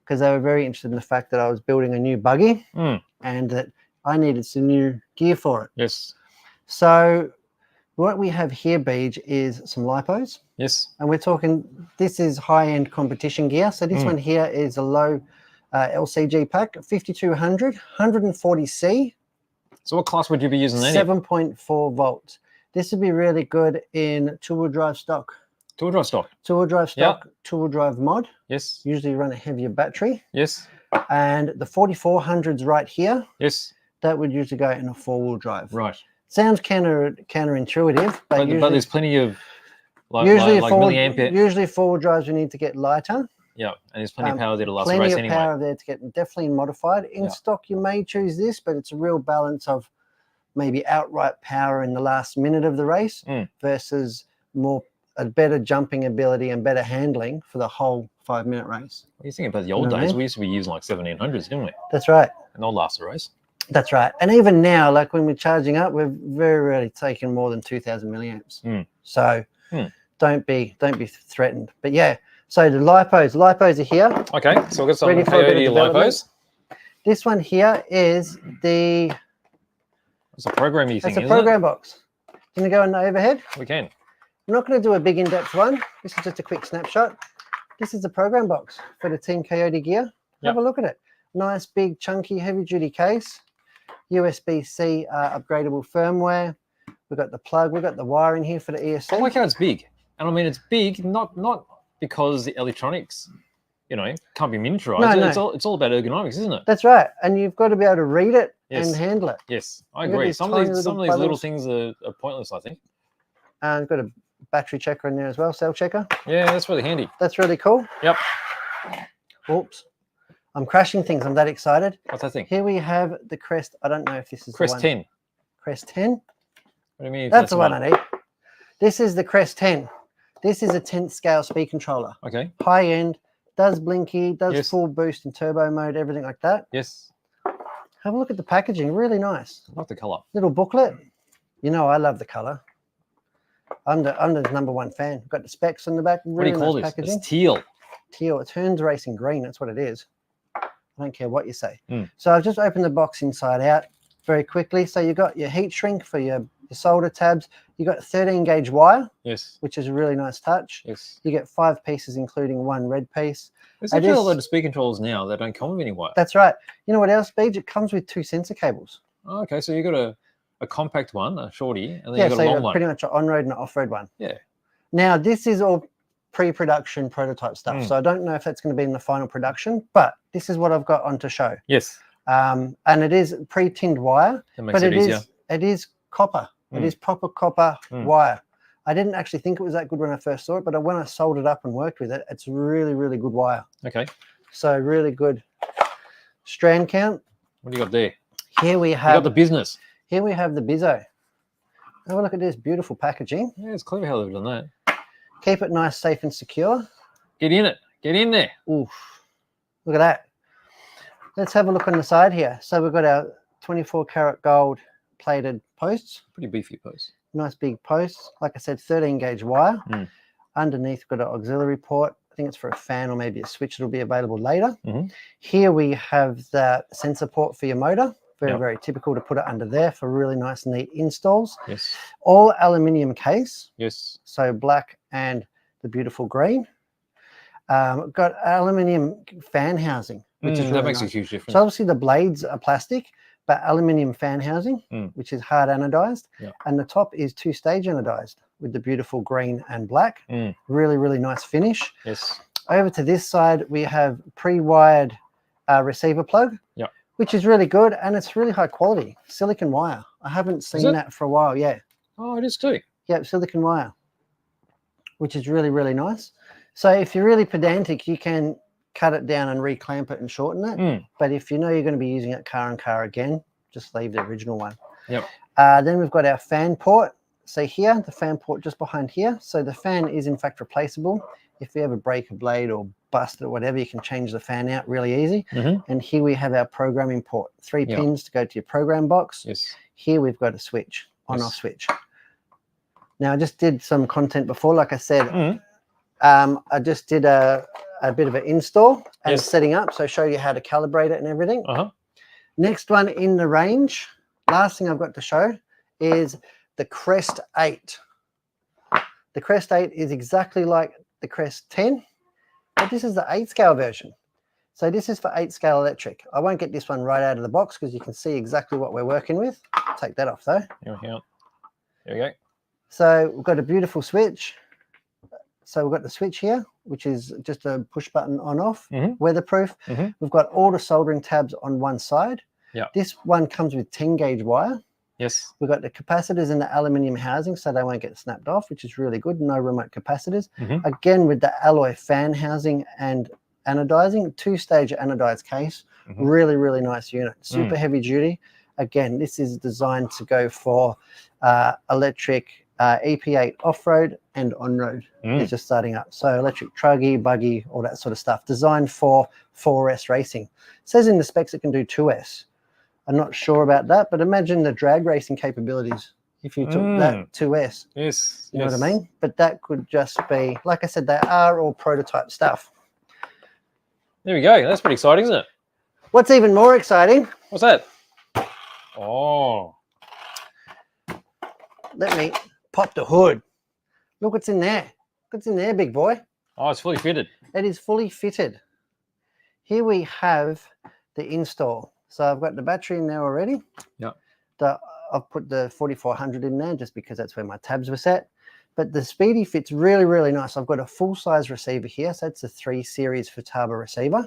Because they were very interested in the fact that I was building a new buggy Mm. and that I needed some new gear for it. Yes. So what we have here, Beej, is some lipos. Yes. And we're talking, this is high-end competition gear. So this one here is a low LCG pack, 5200, 140C, So what class would you be using then? 7.4 volts. This would be really good in two-wheel drive stock. Two-wheel drive stock. Two-wheel drive Yeah. stock, two-wheel drive mod. Yes. Usually run a heavier battery. Yes. And the 4400s right here, Yes. that would usually go in a four-wheel drive. Right. Sounds counterintuitive, but But there's plenty of like usually milliampere. usually four-wheel drives we need to get lighter. Yeah, and there's plenty of power there to last the Plenty race of anyway. power there to get definitely modified. In Yeah. stock, you may choose this, but it's a real balance of maybe outright power in the last minute of the race versus a better jumping ability and better handling for the whole 5-minute race. What do you think about the old You know what I days? mean? We used to be using like 1700s, didn't we? That's right. And they'll last the race. That's right. And even now, like when we're charging up, we're very rarely taking more than 2000 milliamps. So don't be threatened. But yeah, so the lipos are here. Okay, so we've got some Ready for a bit of Coyote development. lipos. This one here is It's a program you that's think, a isn't program box. Can you go on the overhead? it? We can. I'm not going to do a big in-depth one. This is just a quick snapshot. This is the program box for the Team Coyote gear. Have a look at it. Nice, big, chunky, heavy-duty case. USB-C upgradable firmware. We've got the plug. We've got the wire in here for the ESC. I like how it's big. And I mean, it's big, not because the electronics, can't be miniaturized. No. It's all about ergonomics, isn't it? That's right. And you've got to be able to read it Yes. and handle it. Yes, I You've got agree. these Some tiny of these little little buttons. things are pointless, I think. And got a battery checker in there as well, cell checker. Yeah, that's really handy. That's really cool. Yep. Oops. I'm crashing things. I'm that excited. What's that thing? Here we have the Crest. I don't know if this is Crest the one. 10. Crest 10. What do you mean? That's the one I need. This is the Crest 10. This is a 10th scale speed controller. Okay. High end, does blinky, does Yes. full boost and turbo mode, everything like that. Yes. Have a look at the packaging. Really nice. I like the color. Little booklet. I love the color. I'm the #1 fan. Got the specs on the back. What do Really you call nice this? packaging. It's teal. Teal. It's Hearns Racing Green. That's what it is. I don't care what you say. Mm. So I've just opened the box inside out very quickly. So you got your heat shrink for your solder tabs. You got 13 gauge wire, Yes. which is a really nice touch. Yes. You get 5 pieces, including 1 red piece. There's It actually a is- lot of speed controllers now that don't come with any wire. That's right. You know what else, Beej? It comes with 2 sensor cables. Oh, okay, so you got a compact one, a shorty, and then Yeah, you got so a you long got one. pretty much an on-road and an off-road one. Yeah. Now, this is all pre-production prototype stuff. So I don't know if that's going to be in the final production, but this is what I've got on to show. Yes. And it is pre-tinned wire, That makes but it easier. it is copper. It is proper copper wire. I didn't actually think it was that good when I first saw it, but when I sold it up and worked with it, it's really, really good wire. Okay. So really good strand count. What do you got there? Here we You got have the business. here we have the Bizzo. Have a look at this beautiful packaging. Yeah, it's clever how they've done that. Keep it nice, safe, and secure. Get in it. Get in there. Oof. Look at that. Let's have a look on the side here. So we've got our 24 karat gold plated posts. Pretty beefy post. Nice big posts. Like I said, 13 gauge wire. Mm. Underneath, we've got an auxiliary port. I think it's for a fan or maybe a switch that'll be available later. Mm-hmm. Here we have the sensor port for your motor. Very, Yep. very typical to put it under there for really nice, neat installs. Yes. All aluminium case. Yes. So black and the beautiful green. Got aluminium fan housing, which is really that makes nice. a huge difference. So obviously the blades are plastic, but aluminium fan housing, which is hard anodized. Yeah. And the top is 2-stage anodized with the beautiful green and black. Really, really nice finish. Yes. Over to this side, we have pre-wired receiver plug, Yeah. which is really good. And it's really high quality silicon wire. I haven't seen it? that for a while. Yeah. Oh, it is too. Yep, silicon wire, which is really, really nice. So if you're really pedantic, you can cut it down and reclamp it and shorten it. But if you know you're going to be using it car and car again, just leave the original one. Yep. Then we've got our fan port. So here, the fan port just behind here. So the fan is in fact replaceable. If you ever break a blade or bust it or whatever, you can change the fan out really easy. And here we have our programming port. 3 Yep. pins to go to your program box. Yes. Here we've got a switch, on-off Yes. switch. Now I just did some content before, like I said, I just did a bit of an install and Yes. setting up, so show you how to calibrate it and everything. Uh-huh. Next one in the range, last thing I've got to show is the Crest 8. The Crest 8 is exactly like the Crest 10, but this is the 8 scale version. So this is for 8 scale electric. I won't get this one right out of the box because you can see exactly what we're working with. Take that off though. Here we go. So we've got a beautiful switch. So we've got the switch here, which is just a push button on off, weatherproof. We've got all the soldering tabs on one side. Yeah. This one comes with 10 gauge wire. Yes. We've got the capacitors in the aluminium housing so they won't get snapped off, which is really good. No remote capacitors. Again, with the alloy fan housing and anodizing, 2-stage anodized case. Really, really nice unit. Super heavy duty. Again, this is designed to go for electric EP8 off-road and on-road. It's just starting up. So electric truggy, buggy, all that sort of stuff. Designed for 4S racing. It says in the specs it can do 2S. I'm not sure about that, but imagine the drag racing capabilities if you took that 2S. Yes. You know what I mean? But that could just be, like I said, they are all prototype stuff. There we go. That's pretty exciting, isn't it? What's even more exciting, What's that? Oh. let me pop the hood. Look what's in there. What's in there, big boy? Oh, it's fully fitted. It is fully fitted. Here we have the install. So I've got the battery in there already. Yeah. I've put the 4400 in there just because that's where my tabs were set. But the Speedy fits really, really nice. I've got a full-size receiver here. So it's a 3 series Futaba receiver.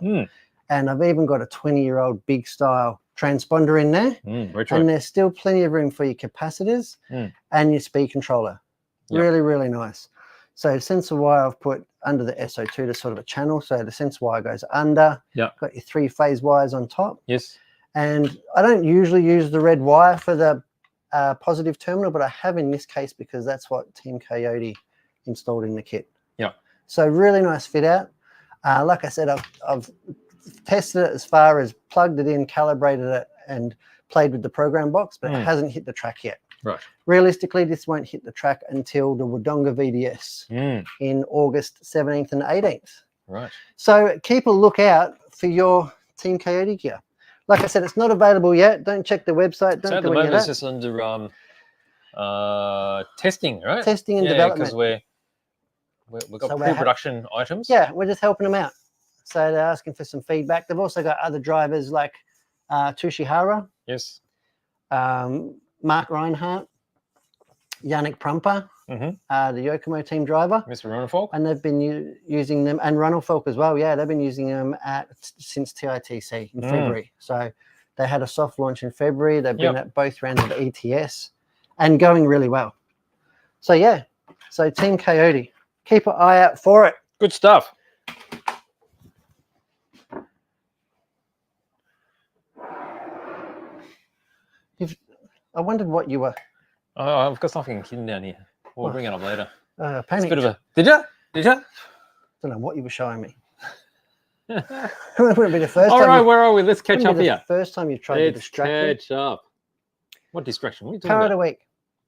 And I've even got a 20-year-old big style transponder in there. And there's still plenty of room for your capacitors and your speed controller. Really, really nice. So sensor wire I've put under the SO2 to sort of a channel. So the sensor wire goes under. Got your 3-phase wires on top. Yes. And I don't usually use the red wire for the positive terminal, but I have in this case because that's what Team Coyote installed in the kit. So really nice fit out. Like I said, I've tested it as far as plugged it in, calibrated it, and played with the program box, but it hasn't hit the track yet. Right. Realistically, this won't hit the track until the Wodonga VDS in August 17th and 18th. Right. So keep a lookout for your Team Coyote gear. Like I said, it's not available yet. Don't check the website. Don't So at the do any moment, of it's that. just under testing, right? Testing and Because development. we've got So we're pre-production items. Yeah, we're just helping them out. So they're asking for some feedback. They've also got other drivers like Tushihara, Yes. Mark Reinhardt, Yannick Prumper, the Yokomo team driver. Mr. Ronafalk. And they've been using them, and Ronald Falk as well. Yeah, they've been using them since TITC in February. So they had a soft launch in February. They've been at both rounds of ETS and going really well. So yeah, so Team Coyote, keep an eye out for it. Good stuff. I wondered what you were. Oh, I've got something hidden down here. We'll bring it up later. It's a Panic. bit of a. Did you? Did you? Don't know what you were showing me. It wouldn't be the first All time. right, where are we? Let's catch wouldn't up be the here. First time you've tried to Let's distract me. catch up. What distraction? What are you talking Carrot about? a week.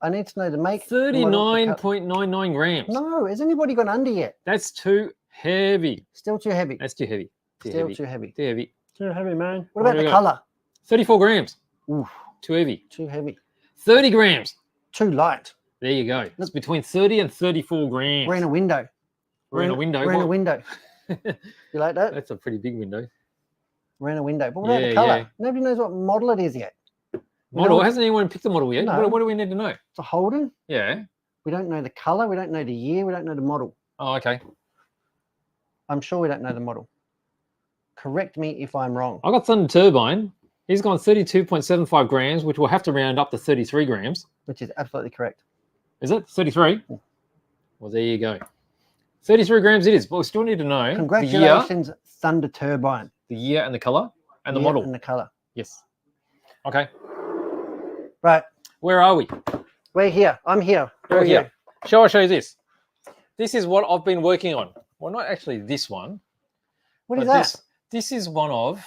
I need to know the make. the model, the colour. 39.99 grams. No, has anybody gone under yet? That's too heavy. Still too heavy. That's too heavy. Too Still heavy. too heavy. Too heavy. Too heavy, man. What What about do the we got? colour? 34 grams. Oof, Too heavy. too heavy. 30 grams. Too light. There you go. It's between 30 and 34 grams. We're in a window. We're in a window. We're in a What? window. You like that? That's a pretty big window. We're in a window. But what about the Yeah, colour? yeah. Nobody knows what model it is yet. We Model? know Hasn't anyone picked the model yet? No. What do we need to know? it's a Holden. Yeah. We don't know the colour. We don't know the year. We don't know the model. Oh, okay. I'm sure we don't know the model. Correct me if I'm wrong. I got Thunder Turbine. He's gone 32.75 grams, which we'll have to round up to 33 grams. Which is absolutely correct. Is it 33? Well, there you go. 33 grams it is, but we still need to know Congratulations, Thunder Turbine. the year and the color and the Year model. and the colour. Yes. Okay. Right. Where are we? We're here. I'm here. Where We're are here. you? Shall I show you this? This is what I've been working on. Well, not actually this one. What is but that? This is one of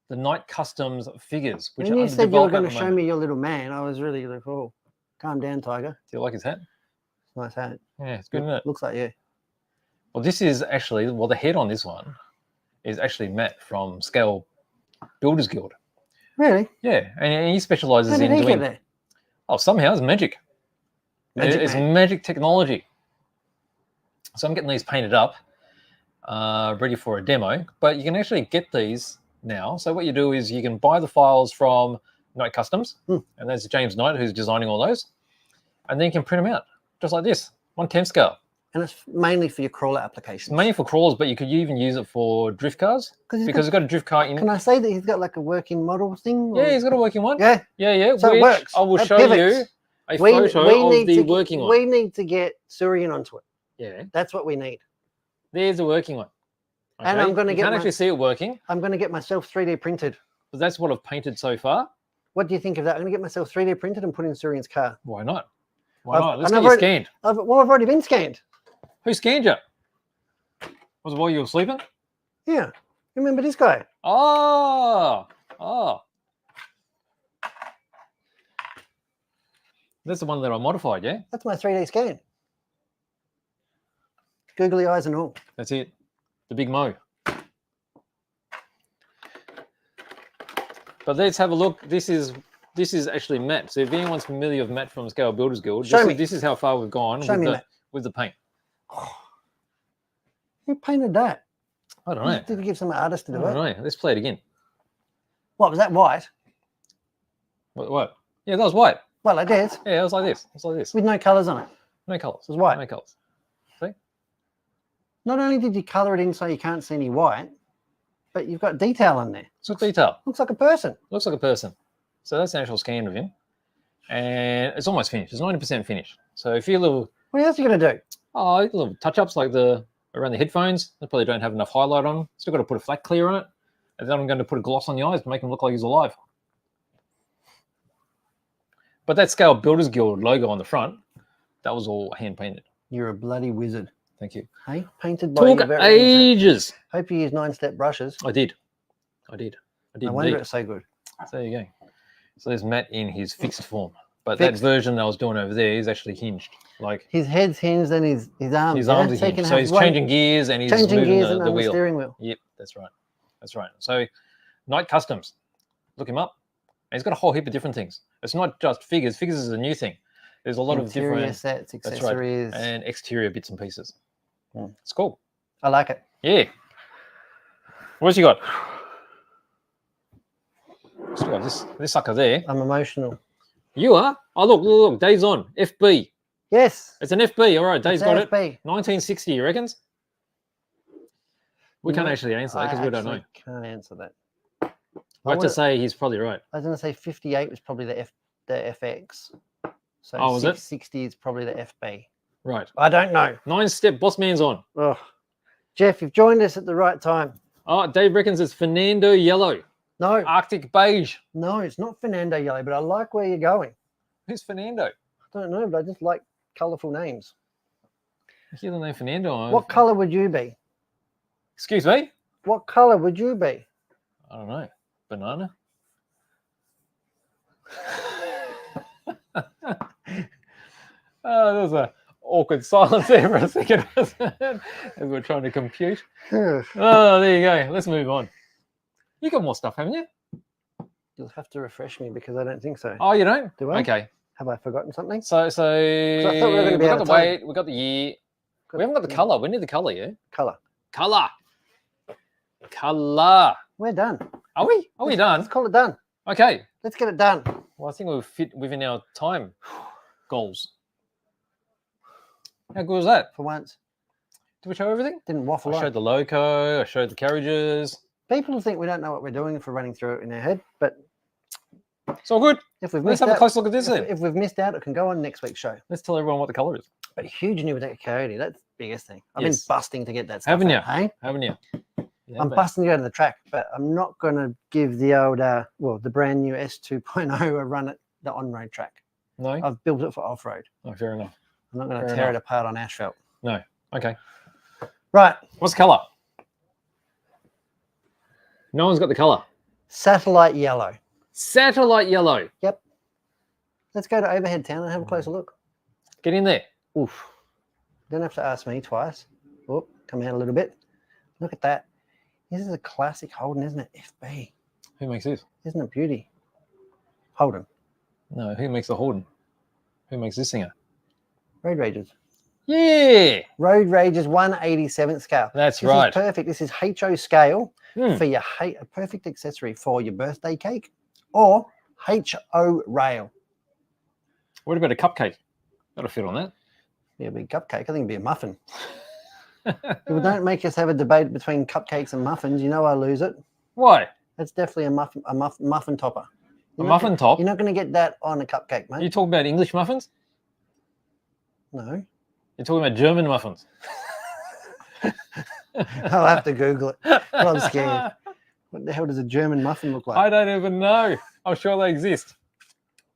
the Night Customs figures, which When are you under said you were development going at to the show moment. me your little man, I was really like, oh, calm down, Tiger. Do you like his hat? Nice hat. Yeah, it's good, isn't it? Looks like you. Well, this is actually, well, the head on this one is actually Matt from Scale Builders Guild. Really? Yeah, and he specializes How did in he get doing. there? Oh, somehow it's magic. Magic It's man. magic technology. So I'm getting these painted up, ready for a demo. But you can actually get these now. So what you do is you can buy the files from Knight Customs, and that's James Knight who's designing all those, and then you can print them out just like this, 1/10 scale. And it's mainly for your crawler It's applications. mainly for crawlers, but you could even use it for drift cars he's because it's got a drift car in. Can I say that he's got like a working model thing? Yeah, or- he's got a working one. Yeah. Yeah. So it which works. I will It show you pivots. a photo of the working one. We need to get Surian onto it. Yeah, That's what we need. there's the working one. And I'm gonna you get can't my- actually see it working, I'm going to get myself 3D printed. but that's what I've painted so far. What do you think of that? I'm going to get myself 3D printed and put in Surian's car. Why not? Why I've- not? Let's and get I've you already- scanned. I've already been scanned. Who scanned you? Was it while you were sleeping? Yeah. Remember this guy? Oh. That's the one that I modified, yeah? That's my 3D scan. Googly eyes and all. That's it. The big Mo. But let's have a look. This is actually Matt. So if anyone's familiar with Matt from Scale Builders Guild, Show me. this is how far we've gone Show me, Matt. with the paint. Who painted that? I don't know. Did you give some artist to I do don't it? know. Let's play it again. What, was that white? What? Yeah, that was white. Well, I did. Yeah, it was like this. It's like this. With no colours on it. No colours. It was white. No colours. Not only did you colour it in so you can't see any white, but you've got detail on there. It's got detail. Looks like a person. Looks like a person. So that's an actual scan of him. And it's almost finished. It's 90% finished. So if you're little What else are you going to do? little touch-ups like around the headphones, they probably don't have enough highlight on them. Still got to put a flat clear on it. And then I'm going to put a gloss on the eyes to make him look like he's alive. But that Scale Builders Guild logo on the front, that was all hand painted. You're a bloody wizard. Thank you. Hey, painted by Took your very own self. ages. Hope you use 9-step brushes. I did. I No did wonder indeed. it's so good. So there you go. So there's Matt in his fixed form. But Fixed. that version that I was doing over there is actually hinged. Like His head's hinged and his arms. his arms are So he can hinged. So have he's one- changing gears and he's changing moving gears and the on the wheel. steering wheel. Yep, that's right. That's right. So Night Customs, look him up. And he's got a whole heap of different things. It's not just figures. Figures is a new thing. There's a lot Interior of different sets, that's right, accessories. and exterior bits and pieces. Mm. It's cool. I like it. Yeah. What's you got? Still got this sucker there. I'm emotional. You are? Oh, look, Dave's on. FB. Yes. It's an FB. All right, Dave's it's got it. AFB. 1960, you reckons? We can't No, actually answer that because we don't know. actually can't answer that. We have to say he's probably right. I was going to say 58 was probably the FX. So Oh, was it? 660 is probably the FB. Right. I don't know. 9-step boss man's on. Oh, Jeff, you've joined us at the right time. Oh, Dave reckons it's Fernando Yellow. No, Arctic beige. no, it's not Fernando yellow, but I like where you're going. Who's Fernando? I don't know, but I just like colourful names. I hear the name Fernando. What colour would you be? Excuse me? What colour would you be? I don't know. Banana? Oh, there was a awkward silence there for a second, wasn't it? As we're trying to compute. Oh, there you go. Let's move on. You got more stuff, haven't you? You'll have to refresh me because I don't think so. Oh, you don't? Do I? Okay. Have I forgotten something? So I thought we were gonna be we out got of the time. weight, we got the year. We haven't got the colour. We need the colour, yeah? Colour. Colour. Colour. We're done. Are we? Are we done? Let's call it done. Okay. Let's get it done. Well, I think we've fit within our time goals. How good was that? For once. Did we show everything? Didn't waffle I on. showed the loco. I showed the carriages. People think we don't know what we're doing for running through it in our head, but It's all good. if we've Let's missed have a out, close look at this then. if we've missed out, it can go on next week's show. Let's tell everyone what the colour is. But huge new with that coyote. That's the biggest thing. I've Yes. been busting to get that stuff. Haven't out, you? Hey? Haven't you? Yeah, I'm but- busting to go to the track, but I'm not going to give the old, the brand new S2.0 a run at the on-road track. No? I've built it for off-road. Oh, fair enough. I'm not going to Fair tear enough. it apart on asphalt. No. Okay. Right, What's the colour? No one's got the colour. satellite yellow. Satellite yellow. Let's go to Overhead Town and have a closer look. Get in there. Oof. Don't have to ask me twice. Oh, come out a little bit. Look at that. This is a classic Holden, isn't it? FB. Who makes this? Isn't it beauty? Holden. No, who makes the Holden? Who makes this singer? Road Rages. Yeah, Road Rages 1/87th scale. that's This right. is perfect. This is HO scale Hmm. for your a perfect accessory for your birthday cake or HO rail. What about a cupcake? That'll fit on that. Be a big cupcake. I think it'd be a muffin. People don't make us have a debate between cupcakes and muffins. You know I lose it. Why? That's definitely a muffin topper. A You're not muffin top? You're not going to get that on a cupcake, Are you mate. talking about English muffins? No. You're talking about German muffins? I'll have to Google it. I'm scared. What the hell does a German muffin look like? I don't even know. I'm sure they exist.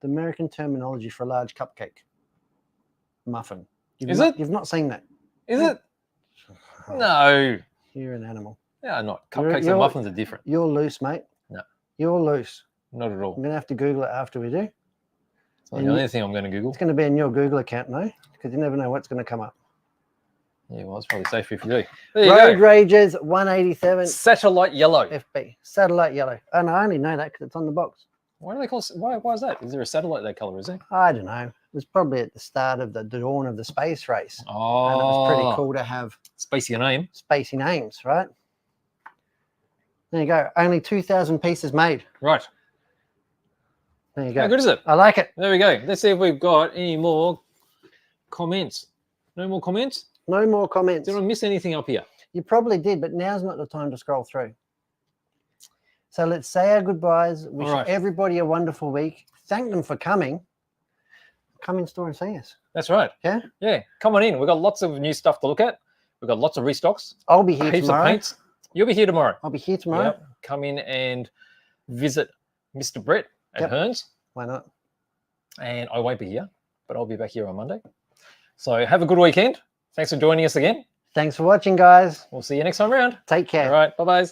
The American terminology for a large cupcake. Muffin. Is not, it? You've not seen that. Is it? No. You're an animal. They are not. You're- Cupcakes and you're- muffins are different. You're loose, mate. No. You're loose. Not at all. I'm going to have to Google it after we do. It's not the only thing I'm going to Google. It's going to be in your Google account, no? Because you never know what's going to come up. Yeah, well, it's probably safer if you do. There you Road go. Rages 187 Satellite yellow. FB. Satellite yellow. And I only know that because it's on the box. Why do they call it? Why is that? Is there a satellite that color? Is there? I don't know. It was probably at the start of the dawn of the space race. Oh, And it was pretty cool to have Spacey name. spacey names, right? There you go. Only 2,000 pieces made. Right. There you How go. good is it? I like it. There we go. Let's see if we've got any more comments. No more comments? No more comments. Did I miss anything up here? You probably did, but now's not the time to scroll through. So let's say our goodbyes. Wish All right. everybody a wonderful week. Thank them for coming. Come in store and see us. That's right. Yeah? Yeah. Come on in. We've got lots of new stuff to look at. We've got lots of restocks. I'll be here Heaps of tomorrow. paints. You'll be here tomorrow. I'll be here tomorrow. Yep. Come in and visit Mr. Brett at Yep. Hearns. Why not? And I won't be here, but I'll be back here on Monday. So have a good weekend. Thanks for joining us again. Thanks for watching, guys. We'll see you next time around. Take care. All right. Bye-bye.